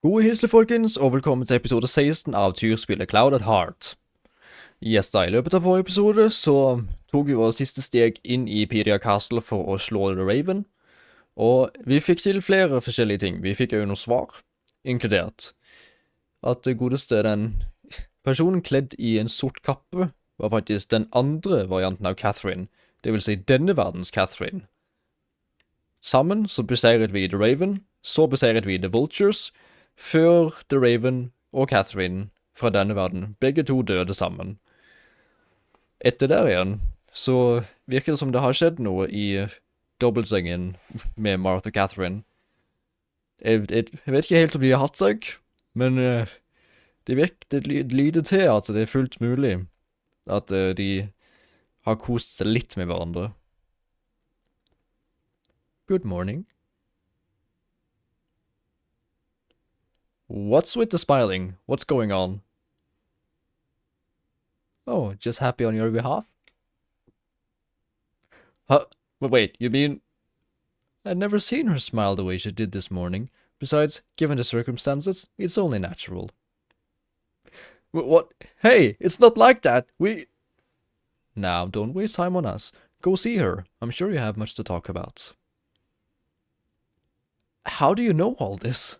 Gode hilser folkens, og velkommen til episode 16 av turspillet Cloudedheart. Yes da, i løpet av forrige episode så tok vi våre siste steg inn i Piria Castle for å slå The Raven. Og vi fikk til flere forskjellige ting. Vi fikk jo noe svar, inkludert at det godeste den personen kledd i en sort kappe var faktisk den andre varianten av Catherine, det vil si denne verdens Catherine. Sammen så beseiret vi The Raven, så beseiret vi The Vultures, før The Raven og Catherine fra denne verden begge to døde sammen. Etter der igjen, så virker det som det har skjedd noe i dobbeltsengen med Martha og Catherine. Jeg vet ikke helt om de har hatt seg, men det lyder til at det er fullt mulig at de har kost seg litt med hverandre. Good morning. What's with the smiling? What's going on? Oh, just happy on your behalf? Huh? Wait, you mean... I'd never seen her smile the way she did this morning. Besides, given the circumstances, it's only natural. What? Hey, it's not like that. Now, don't waste time on us. Go see her. I'm sure you have much to talk about. How do you know all this?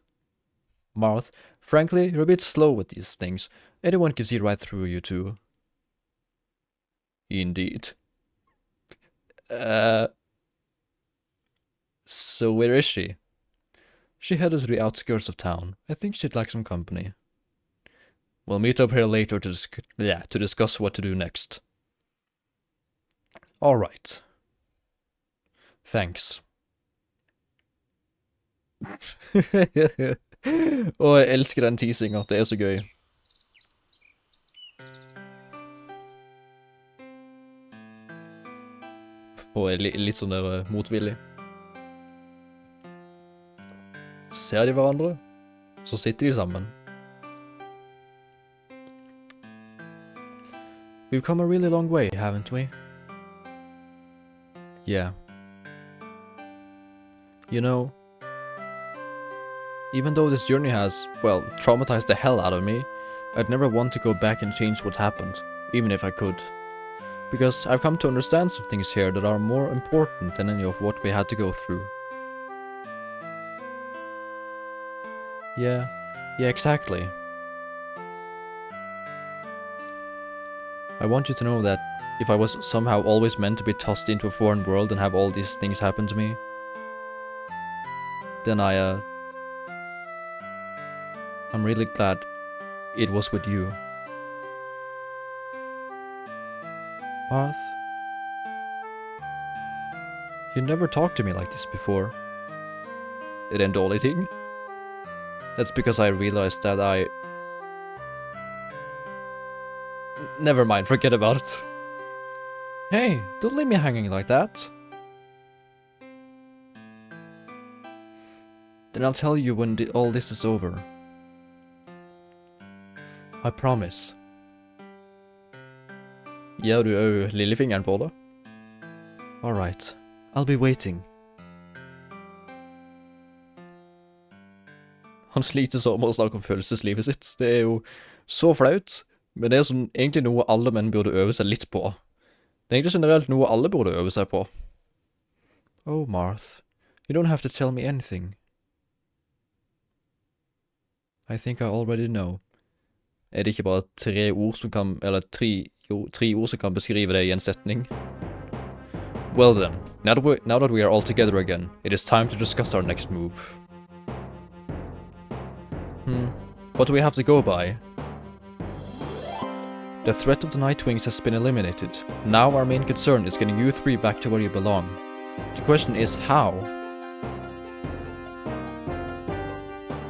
Marth, frankly, you're a bit slow with these things. Anyone can see right through you too. Indeed. So where is she? She headed to the outskirts of town. I think she'd like some company. We'll meet up here later to discuss what to do next. All right. Thanks. Og jeg elsker den teasinga, det er så gøy. Og litt sånn der motvillig. Så ser de hverandre, så sitter de sammen. We've come a really long way, haven't we? Yeah. You know, even though this journey has, well, traumatized the hell out of me, I'd never want to go back and change what happened, even if I could. Because I've come to understand some things here that are more important than any of what we had to go through. Yeah, exactly. I want you to know that if I was somehow always meant to be tossed into a foreign world and have all these things happen to me, then I'm really glad it was with you. Marth, you never talked to me like this before. Er det en dårlig ting? That's because I realized that Never mind, forget about it. Hey, don't leave me hanging like that. Then I'll tell you when all this is over. I promise. Gir du jo lillefingeren på det? Alright, I'll be waiting. Han sliter så med å snakke om følelseslivet sitt. Det er jo så flaut, men det er som egentlig noe alle menn burde øve seg litt på. Det er egentlig generelt noe alle burde øve seg på. Oh, Marth, you don't have to tell me anything. I think I already know. Er det ikke bare tre ord som kan beskrive det i en setning? Well then, now that we are all together again, it is time to discuss our next move. What do we have to go by? The threat of the Nightwings has been eliminated. Now our main concern is getting you three back to where you belong. The question is how?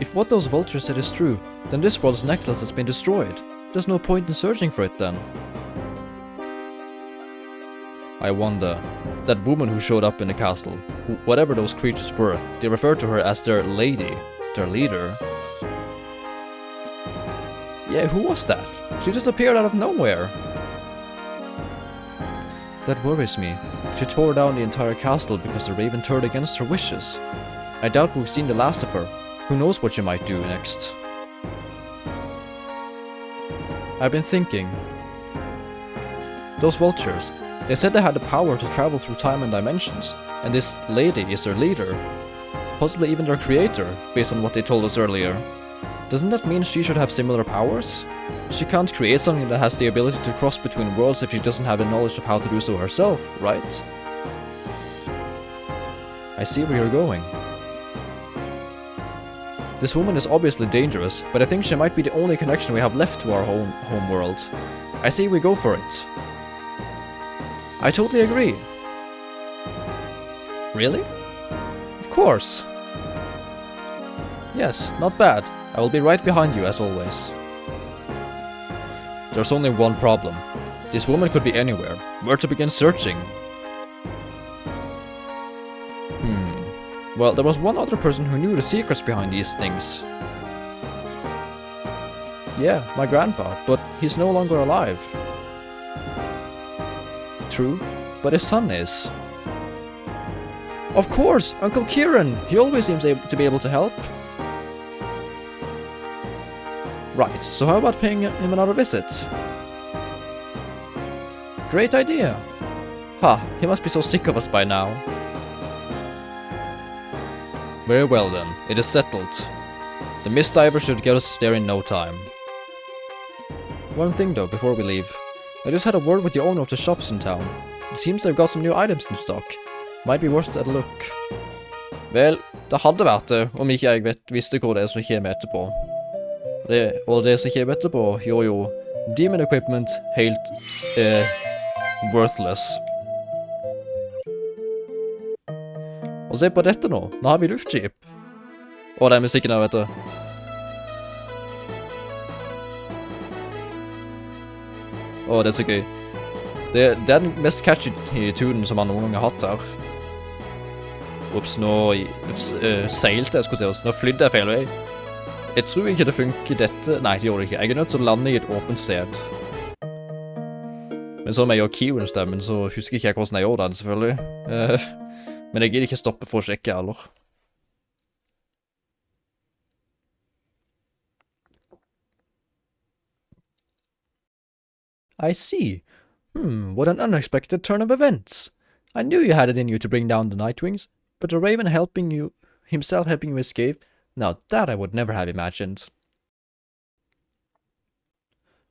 If what those vultures said is true, then this world's necklace has been destroyed. There's no point in searching for it then. I wonder, that woman who showed up in the castle, whatever those creatures were, they referred to her as their lady, their leader. Yeah, who was that? She just appeared out of nowhere. That worries me. She tore down the entire castle because the Raven turned against her wishes. I doubt we've seen the last of her. Who knows what she might do next? I've been thinking. Those vultures, they said they had the power to travel through time and dimensions, and this lady is their leader. Possibly even their creator, based on what they told us earlier. Doesn't that mean she should have similar powers? She can't create something that has the ability to cross between worlds if she doesn't have the knowledge of how to do so herself, right? I see where you're going. This woman is obviously dangerous, but I think she might be the only connection we have left to our home world. I say we go for it. I totally agree. Really? Of course. Yes, not bad. I will be right behind you as always. There's only one problem. This woman could be anywhere. Where to begin searching? Well, there was one other person who knew the secrets behind these things. Yeah, my grandpa, but he's no longer alive. True, but his son is. Of course, Uncle Kieran! He always seems to be able to help. Right, so how about paying him another visit? Great idea! Ha, he must be so sick of us by now. Very well then, it is settled. The mist diver should get us there in no time. One thing though, before we leave. I just had a word with the owner of the shops in town. It seems they've got some new items in stock. Might be worth a look. Vel, det hadde vært det, om ikke jeg visste hvor det er som kommer etterpå. Og det som kommer etterpå, gjør jo Demon Equipment helt worthless. Og se på dette nå, nå har vi luftskip. Og det er musikken her, vet du. Å, det er så gøy. Det er den mest catchy tunen som han noen gang har hatt her. Ups, nå seilte jeg, skulle til oss. Nå flydde jeg feil vei. Jeg tror ikke det funker dette. Nei, det gjør det ikke. Jeg er nødt til å lande i et åpent sted. Men som jeg gjør Kieran-stemmen, så husker ikke jeg hvordan jeg gjør den, selvfølgelig. Men jeg gidder ikke stoppe for å sjekke, eller? I see. What an unexpected turn of events. I knew you had it in you to bring down the Nightwings, but the Raven himself helping you escape, now that I would never have imagined.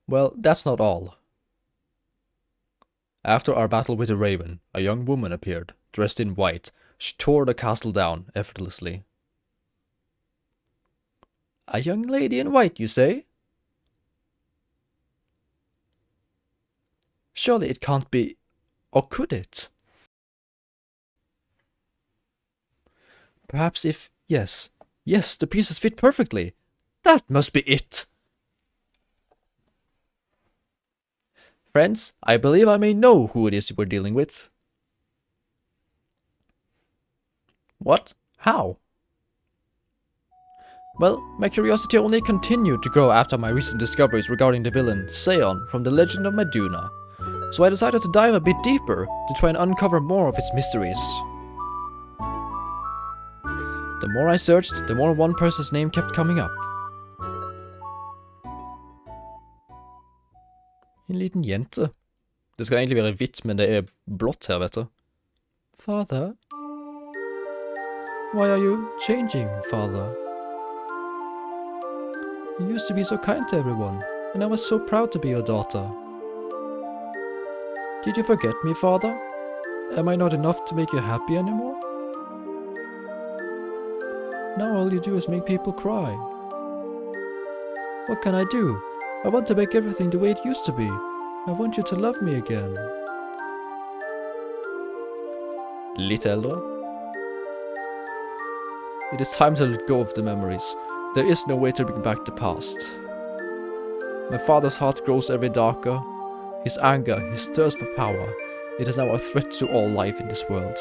Well, that's not all. After our battle with the Raven, a young woman appeared, dressed in white. She tore the castle down effortlessly. A young lady in white, you say? Surely it can't be... Or could it? Perhaps if... Yes. Yes, the pieces fit perfectly. That must be it! Friends, I believe I may know who it is we're dealing with. What? How? Well, my curiosity only continued to grow after my recent discoveries regarding the villain, Seon, from the Legend of Meduna. So I decided to dive a bit deeper, to try and uncover more of its mysteries. The more I searched, the more one person's name kept coming up. En liten jente. Det skal egentlig være hvitt, men det er blått her, vet du. Father? Why are you changing, Father? You used to be so kind to everyone, and I was so proud to be your daughter. Did you forget me, Father? Am I not enough to make you happy anymore? Now all you do is make people cry. What can I do? I want to make everything the way it used to be. I want you to love me again. Litt eldre. It is time to let go of the memories. There is no way to bring back the past. My father's heart grows every darker. His anger, his thirst for power. It is now a threat to all life in this world.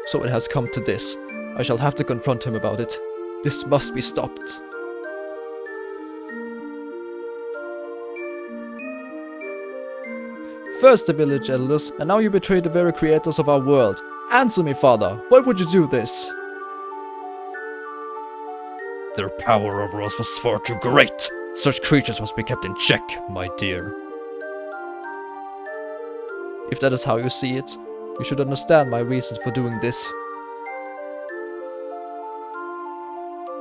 So it has come to this. I shall have to confront him about it. This must be stopped. First the village elders, and now you betray the very creators of our world. Answer me, Father. Why would you do this? Their power over us was far too great. Such creatures must be kept in check, my dear. If that is how you see it, you should understand my reasons for doing this.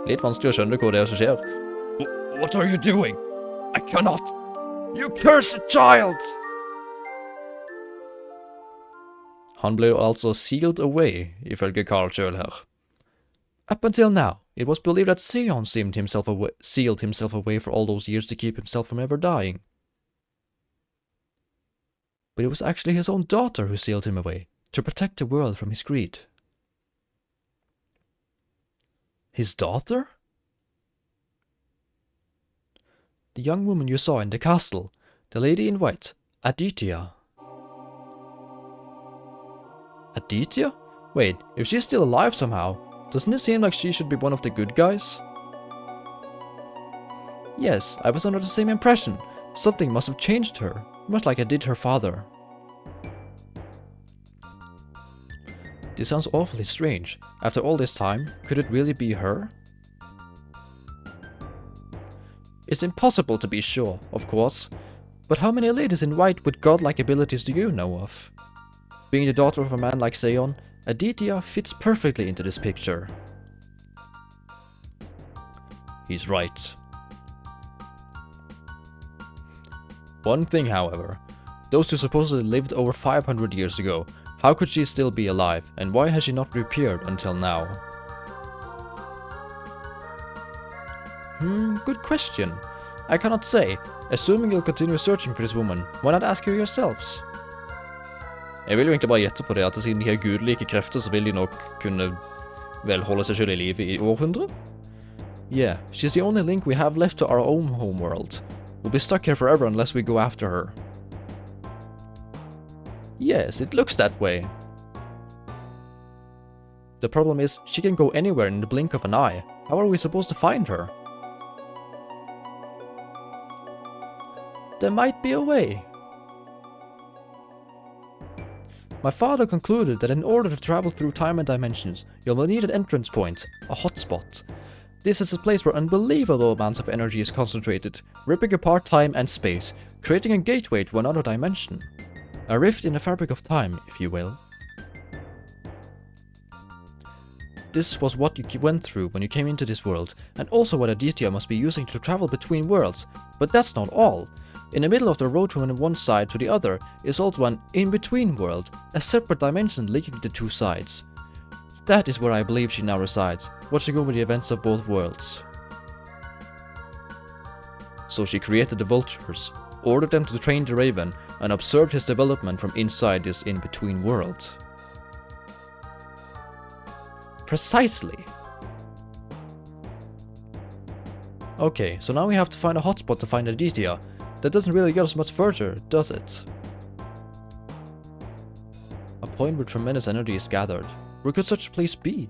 Litt vanskelig å skjønne hva det er som skjer. What are you doing? I cannot. You cursed child! Han ble altså sealed away, ifølge Carl selv her. Up until now, it was believed that Seon sealed himself away for all those years to keep himself from ever dying. But it was actually his own daughter who sealed him away, to protect the world from his greed. His daughter? The young woman you saw in the castle, the lady in white, Aditya. Aditya? Wait, if she's still alive somehow, doesn't it seem like she should be one of the good guys? Yes, I was under the same impression. Something must have changed her, much like I did her father. This sounds awfully strange. After all this time, could it really be her? It's impossible to be sure, of course, but how many ladies in white with godlike abilities do you know of? Being the daughter of a man like Seon, Aditya fits perfectly into this picture. He's right. One thing, however, those who supposedly lived over 500 years ago, how could she still be alive, and why has she not reappeared until now? Good question. I cannot say. Assuming you'll continue searching for this woman, why not ask her yourselves? Jeg vil jo egentlig bare gjette på det at siden de har gudlike krefter, så vil de nok kunne vel holde seg selv i live i århundre? Yeah, she's the only link we have left to our own homeworld. We'll be stuck here forever unless we go after her. Yes, it looks that way. The problem is, she can go anywhere in the blink of an eye. How are we supposed to find her? There might be a way. My father concluded that in order to travel through time and dimensions, you will need an entrance point, a hotspot. This is a place where unbelievable amounts of energy is concentrated, ripping apart time and space, creating a gateway to another dimension. A rift in the fabric of time, if you will. This was what you went through when you came into this world, and also what Aditya must be using to travel between worlds. But that's not all. In the middle of the road from one side to the other is also an in-between world, a separate dimension linking the two sides. That is where I believe she now resides, watching over the events of both worlds. So she created the vultures, ordered them to train the raven, and observed his development from inside this in-between world. Precisely. Okay, so now we have to find a hotspot to find Aditya. That doesn't really get us much further, does it? A point where tremendous energy is gathered. Where could such a place be?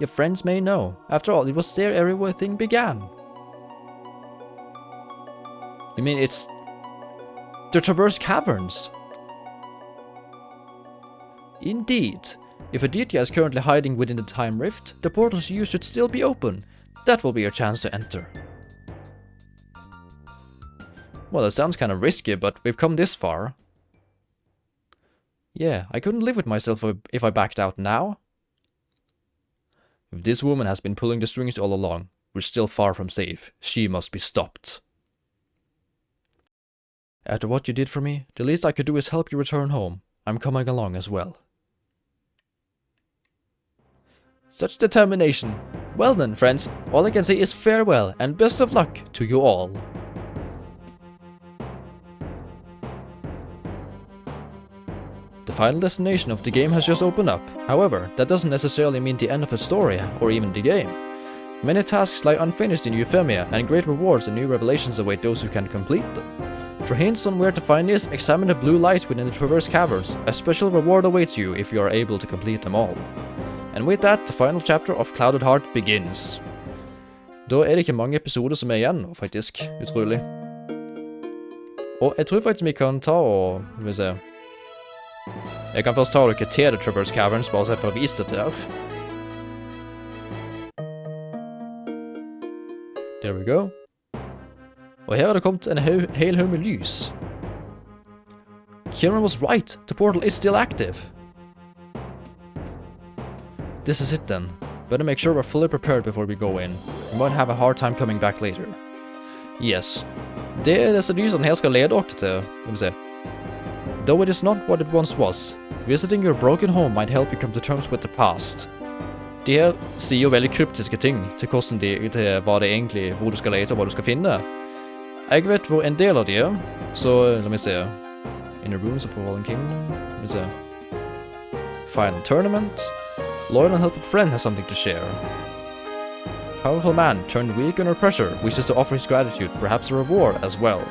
Your friends may know. After all, it was there everything began. You mean it's the Traverse Caverns? Indeed. If Aditya is currently hiding within the time rift, the portals you use should still be open. That will be your chance to enter. Well, it sounds kind of risky, but we've come this far. Yeah, I couldn't live with myself if I backed out now. If this woman has been pulling the strings all along, we're still far from safe. She must be stopped. After what you did for me, the least I could do is help you return home. I'm coming along as well. Such determination. Well then, friends, all I can say is farewell and best of luck to you all. The final destination of the game has just opened up. However, that doesn't necessarily mean the end of the story or even the game. Many tasks lie unfinished in Euphemia, and great rewards and new revelations await those who can complete them. For hints on where to find this, examine the blue light within the Traverse Caverns. A special reward awaits you if you are able to complete them all. And with that, the final chapter of Cloudedheart begins. Da er det ikke mange episoder som er igjen nå, faktisk. Utrolig. Og jeg tror faktisk vi kan ta og... Skal vi se... Jeg kan først ta dere til The Traverse Caverns, bare så jeg får vise det til dere. There we go. Og her har det kommet en hel haug med lys. Kieran was right. The portal is still active. This is it then. Better make sure we're fully prepared before we go in. We might have a hard time coming back later. Yes. Det er disse lysene her skal lede dere til. Skal vi se. Though it is not what it once was, visiting your broken home might help you come to terms with the past. De her sier jo veldig kryptiske ting til hva det egentlig, hvor du skal lete og hva du skal finne. Jeg vet hvor en del av de er, så la meg se. Inner Rooms of Fallen Kingdom, la meg se. Final Tournament. Loyal and helpful friend has something to share. Powerful man, turned weak under pressure, wishes to offer his gratitude, perhaps a reward as well.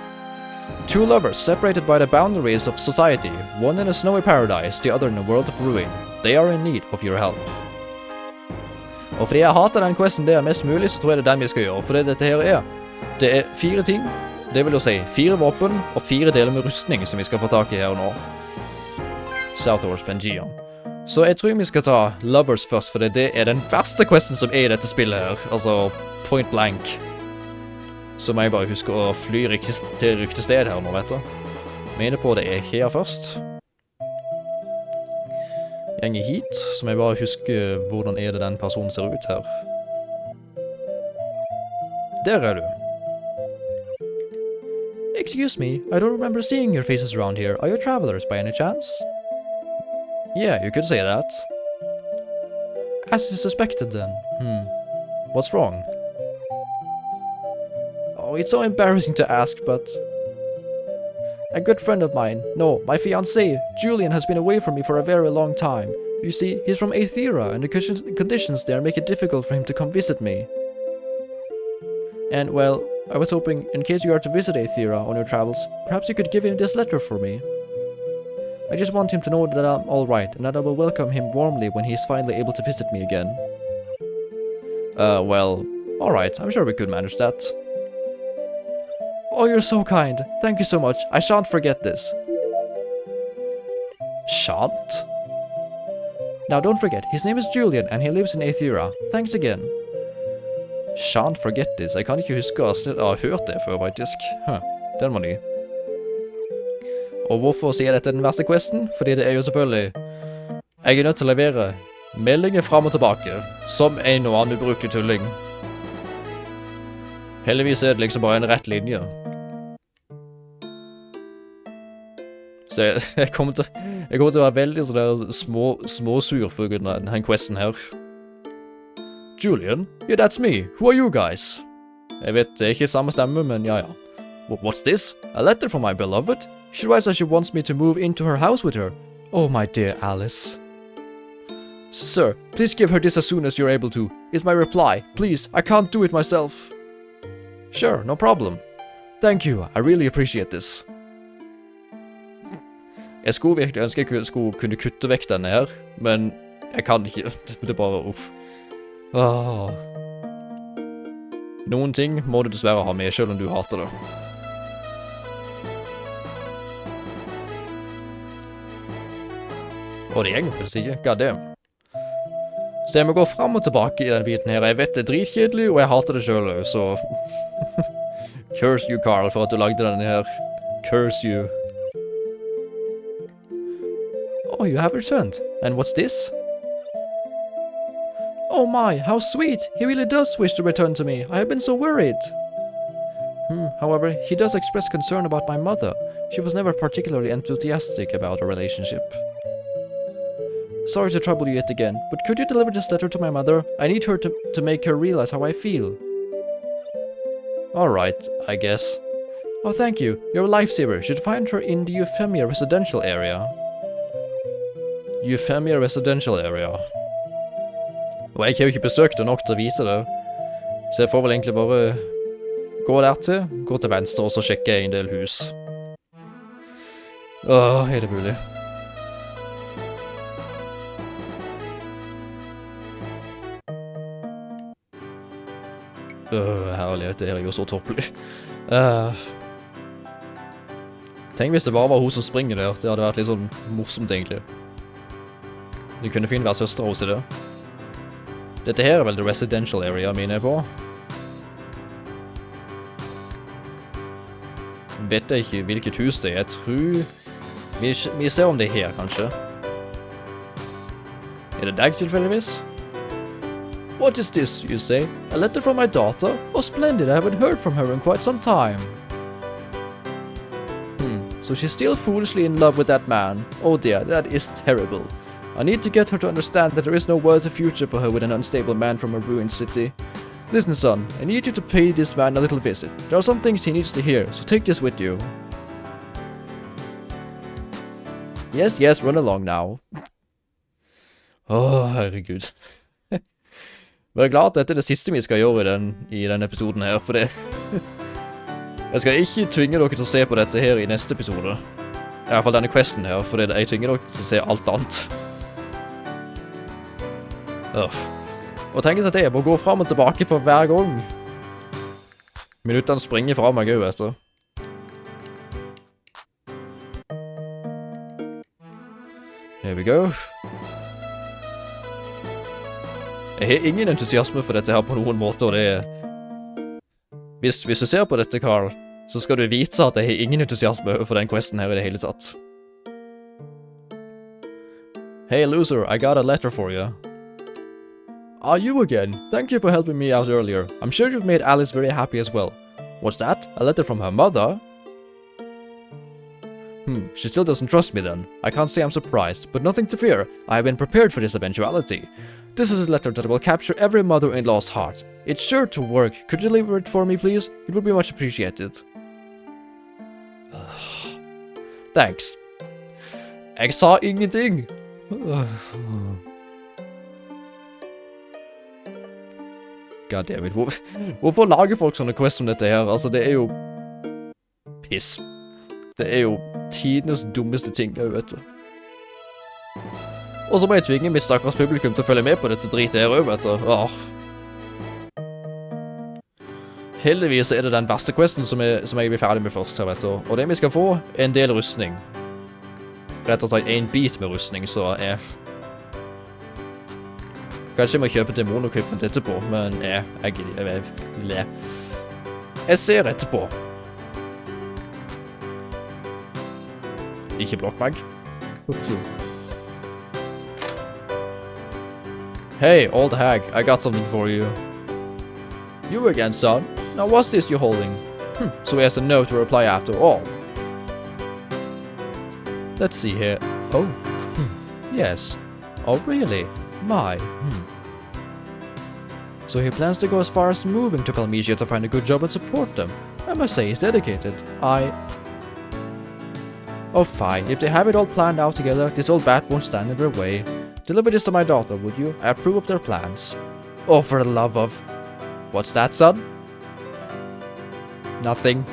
Two lovers, separated by the boundaries of society, one in a snowy paradise, the other in a world of ruin. They are in need of your help. Og fordi jeg hater den questen det er mest mulig, så tror jeg det er den vi skal gjøre. For dette her det er 4 ting, det vil jo si 4 våpen og 4 deler med rustning som vi skal få tak i her nå. Southwards Pangea. Så jeg tror vi skal ta Lovers først, for det er den verste questen som er i dette spillet her. Altså, point blank. Så må jeg bare huske å fly til riktig sted her nå, vet du. Mener på det er her først. Gjenger hit, så må jeg bare huske hvordan er det den personen ser ut her. Der er du. Excuse me, I don't remember seeing your faces around here. Are you travelers by any chance? Yeah, you could say that. As you suspected then. What's wrong? Oh, it's so embarrassing to ask, but... A good friend of mine, no, my fiancé, Julian, has been away from me for a very long time. You see, he's from Aethera, and the conditions there make it difficult for him to come visit me. And, well, I was hoping, in case you are to visit Aethera on your travels, perhaps you could give him this letter for me. I just want him to know that I'm alright, and that I will welcome him warmly when he is finally able to visit me again. Well, alright, I'm sure we could manage that. Oh, you're so kind. Thank you so much. I shan't forget this. Shan't? Now don't forget, his name is Julian, and he lives in Aethera. Thanks again. Shan't forget this. Jeg kan ikke huske å ha hørt det før, faktisk. Den var ny. Og hvorfor sier jeg dette den verste questen? Fordi det er jo selvfølgelig... Jeg er nødt til å levere meldinger frem og tilbake, som en og annen ubrukelig tulling. Heldigvis er det liksom bare en rett linje. Så jeg kommer til å være veldig sånn der småsur for denne questen her. Julian? Yeah, that's me. Who are you guys? Jeg vet, det er ikke samme stemme, men ja. What's this? A letter from my beloved? She writes that she wants me to move into her house with her. Oh, my dear Alice. Sir, please give her this as soon as you're able to. It's my reply. Please, I can't do it myself. Sure, no problem. Thank you, I really appreciate this. Jeg skulle virkelig ønske jeg skulle kunne kutte vekk denne her, men jeg kan ikke. Det er bare uff. Noen ting må du dessverre ha med, selv om du hater det. Og det gjenger faktisk ikke, god damn. Så jeg må gå frem og tilbake i denne biten her. Jeg vet det er dritkjedelig, og jeg hater det selv, så... Curse you, Carl, for at du lagde denne her. Curse you. Oh, you have returned. And what's this? Oh my, how sweet! He really does wish to return to me. I have been so worried. However, he does express concern about my mother. She was never particularly enthusiastic about our relationship. Sorry to trouble you yet again, but could you deliver this letter to my mother? I need her to make her realize how I feel. Alright, I guess. Oh, thank you. You're a lifesaver. Should find her in the Euphemia residential area. Euphemia residential area. Og jeg har jo ikke besøkt det nok til å vite det. Så jeg får vel egentlig bare gå der til, gå til venstre og så sjekke en del hus. Er det mulig? Herlighet, det her er jo så toppelig. Tenk hvis det bare var hun som springer der. Det hadde vært litt sånn morsomt egentlig. Det kunne fint være søstre hos i det. Dette her er vel det residential area mine er på. vet jeg ikke hvilket hus det er. Jeg tror... Vi ser om det er her, kanskje. Er det deg tilfeldigvis? What is this, you say? A letter from my daughter? Oh, splendid, I haven't heard from her in quite some time. So she's still foolishly in love with that man. Oh dear, that is terrible. I need to get her to understand that there is no worthy future for her with an unstable man from a ruined city. Listen, son, I need you to pay this man a little visit. There are some things he needs to hear, so take this with you. Yes, yes, run along now. Herregud. Men jeg er glad at dette er det siste vi skal gjøre i denne episoden her, for det... Jeg skal ikke tvinge dere til å se på dette her i neste episode. I hvert fall denne questen her, for jeg tvinger dere til å se alt annet. Og tenk at jeg må gå frem og tilbake på hver gang. Minuttene springer fra meg, vet du. Here we go. Jeg har ingen entusiasme for dette her på noen måte, og det er... Hvis du ser på dette, Carl, så skal du vite at jeg har ingen entusiasme for den questen her i det hele tatt. Hey, loser, I got a letter for you. Ah, you again. Thank you for helping me out earlier. I'm sure you've made Alice very happy as well. What's that? A letter from her mother? She still doesn't trust me then. I can't say I'm surprised, but nothing to fear. I have been prepared for this eventuality. This is a letter that will capture every mother-in-law's heart. It's sure to work. Could you deliver it for me, please? It would be much appreciated. Thanks. Jeg sa ingenting. Goddammit, hvorfor lager folk sånne quests som dette her? Altså, det er jo... piss. Det er jo tidenes dummeste ting, jeg vet det. Og så må jeg tvinge mitt stakkars publikum til å følge med på dette dritet her, vet du. Heldigvis er det den verste questen som jeg blir ferdig med først, vet du. Og det vi skal få er en del rustning. Rett og slett en bit med rustning, så er... Kanskje jeg må kjøpe demonequipment etterpå, men jeg ser etterpå. Ikke blokk meg. Hey, old hag, I got something for you. You again, son? Now what's this you're holding? So he has a note to reply after all. Let's see here. Oh, yes. Oh, really? My, So he plans to go as far as moving to Palmesia to find a good job and support them. I must say he's dedicated. Oh, fine. If they have it all planned out together, this old bat won't stand in their way. Deliver this to my daughter, would you? I approve of their plans. Oh, for the love of... What's that, son? Nothing.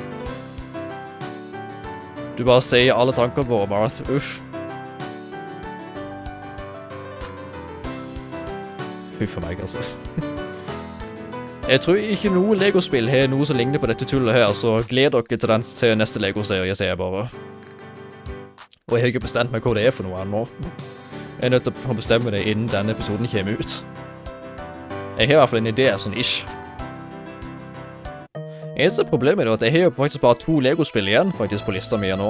Du bare sier alle tanker våre, Marth. Uff. Huff for meg, altså. Jeg tror ikke noe Lego-spill har noe som ligner på dette tullet her, så gled dere til neste Lego-serie, sier jeg bare. Og jeg har ikke bestemt meg hva det er for noe ennå. Jeg er nødt til å bestemme det innen denne episoden kommer ut. Jeg har i hvert fall en idé, sånn ish. Eneste problemet er at jeg har jo faktisk bare 2 Lego-spill igjen faktisk på lista mi nå.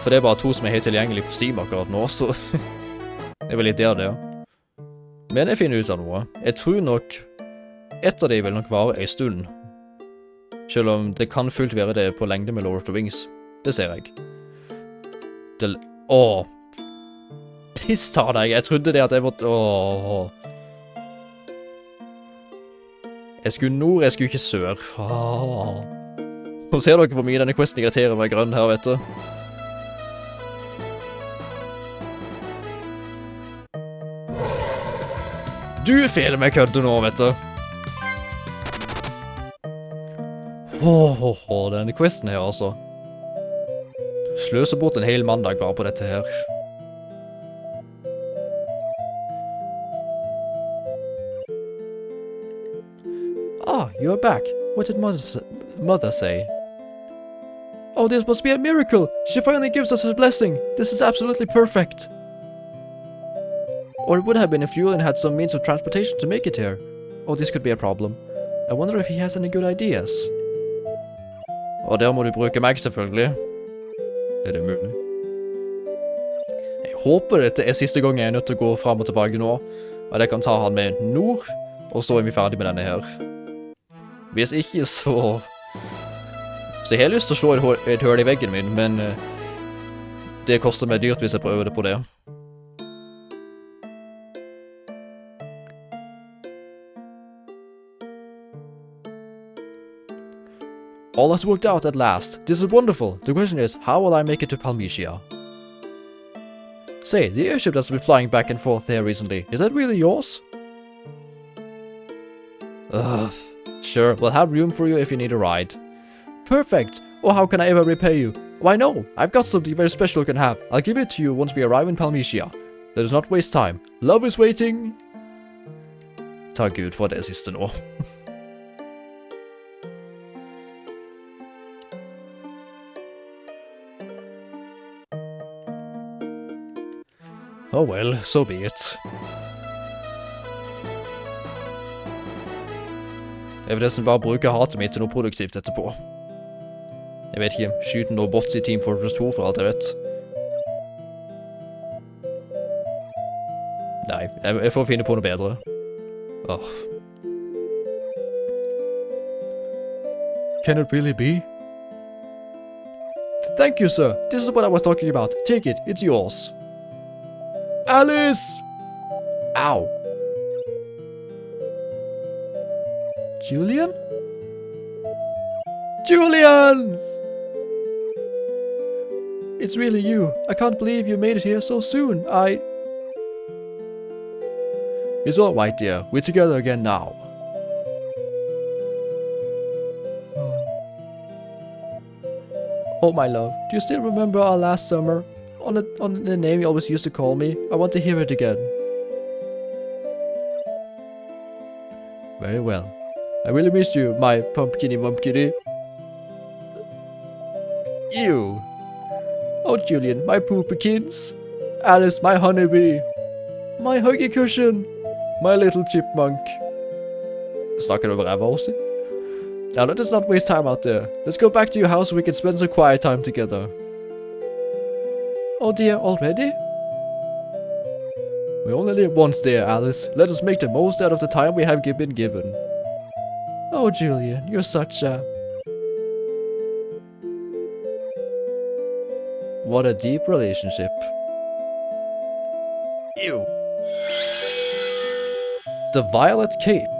For det er bare 2 som er helt tilgjengelig på Steam akkurat nå, så... det er vel litt det. Men jeg finner ut av noe. Jeg tror nok et av de vil nok vare en stund. Selv om det kan fullt være det på lengde med Lord of the Rings. Det ser jeg. Åh! Piss ta deg! Jeg trodde det at jeg måtte... Åh! Jeg skulle nord, jeg skulle ikke sør. Åh! Nå ser dere hvor mye denne questen irriterer meg grønn her, vet du. Du feler meg kødde nå, vet du. Denne questen her, altså. Sløser bort en hel mandag bare på dette her. Ah, you're back. What did mother say? Oh, this must be a miracle. She finally gives us her blessing. This is absolutely perfect. Or it would have been if Julian had some means of transportation to make it here. Oh, this could be a problem. I wonder if he has any good ideas. Og der må du bruke meg, selvfølgelig. Er det mulig? Jeg håper dette er siste gang jeg er nødt til å gå frem og tilbake nå, og jeg kan ta han med nord, og så er vi ferdig med denne her. Hvis ikke, så jeg har lyst til å slå et høl i veggen min, men det koster meg dyrt hvis jeg prøver det på det. All has worked out at last. This is wonderful. The question is, how will I make it to Palmyra? Say, the airship that's been flying back and forth here recently, is that really yours? Ugh. Sure, we'll have room for you if you need a ride. Perfect! Oh, how can I ever repay you? Why no, I've got something very special you can have. I'll give it to you once we arrive in Palmyra. Let us not waste time. Love is waiting! Takk Gud for det siste nå. Oh well, so be it. Jeg vil nesten bare bruke hatet mitt til noe produktivt etterpå. Jeg vet ikke, skyte noe bots i Team Fortress 2 for alt jeg vet. Nei, jeg får finne på noe bedre. Åh. Can it really be? Thank you, sir. This is what I was talking about. Take it, it's yours. Alice! Ow. Julian? Julian! It's really you. I can't believe you made it here so soon. It's all right, dear. We're together again now. Oh, my love. Do you still remember our last summer? On the name you always used to call me. I want to hear it again. Very well. I really miss you, my pumpkiny. Ew. Oh, Julian, my poopykins. Alice, my honeybee. My huggy cushion. My little chipmunk. Snakker du over ræva også? Now let us not waste time out there. Let's go back to your house so we can spend some quiet time together. Oh dear, already? We only live once, dear Alice. Let us make the most out of the time we have been given. Oh, Julian, you're such a... What a deep relationship. Ew. The Violet Cape.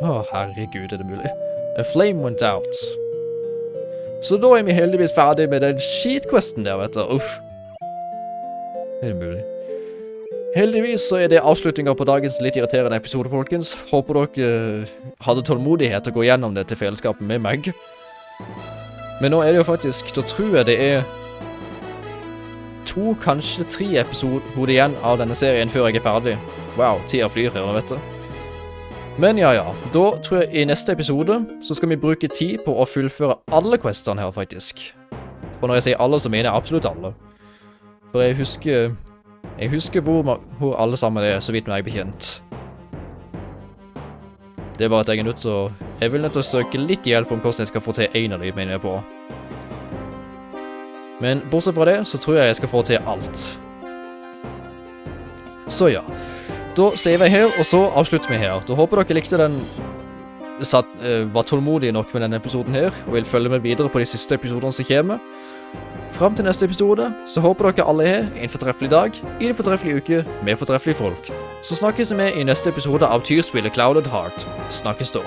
Åh, herregud, er det mulig? A flame went out. Så da er vi heldigvis ferdig med den skitquesten der, vet du. Uff. Er det mulig? Heldigvis så er det avslutninger på dagens litt irriterende episode, folkens. Håper dere hadde tålmodighet til å gå gjennom det til fellesskapet med meg. Men nå er det jo faktisk, da tror jeg det er 2, kanskje 3 episoder igjen av denne serien før jeg er ferdig. Wow, tida flyr her nå, vet du. Men ja, da tror jeg i neste episode så skal vi bruke tid på å fullføre alle questene her, faktisk. Og når jeg sier alle, så mener jeg absolutt alle. For jeg husker hvor alle sammen er, så vidt meg bekjent. Det er bare at jeg vil nødt til å søke litt hjelp om hvordan jeg skal få til en av de, mener jeg på. Men bortsett fra det, så tror jeg skal få til alt. Så ja, da ser vi her, og så avslutter vi her. Da håper dere likte den, var tålmodige nok med denne episoden her, og vil følge med videre på de siste episodene som kommer. Frem til neste episode, så håper dere alle har en fortreffelig dag, i en fortreffelig uke, med fortreffelige folk. Så snakkes vi med i neste episode av tyrspillet Cloudedheart. Snakkes da.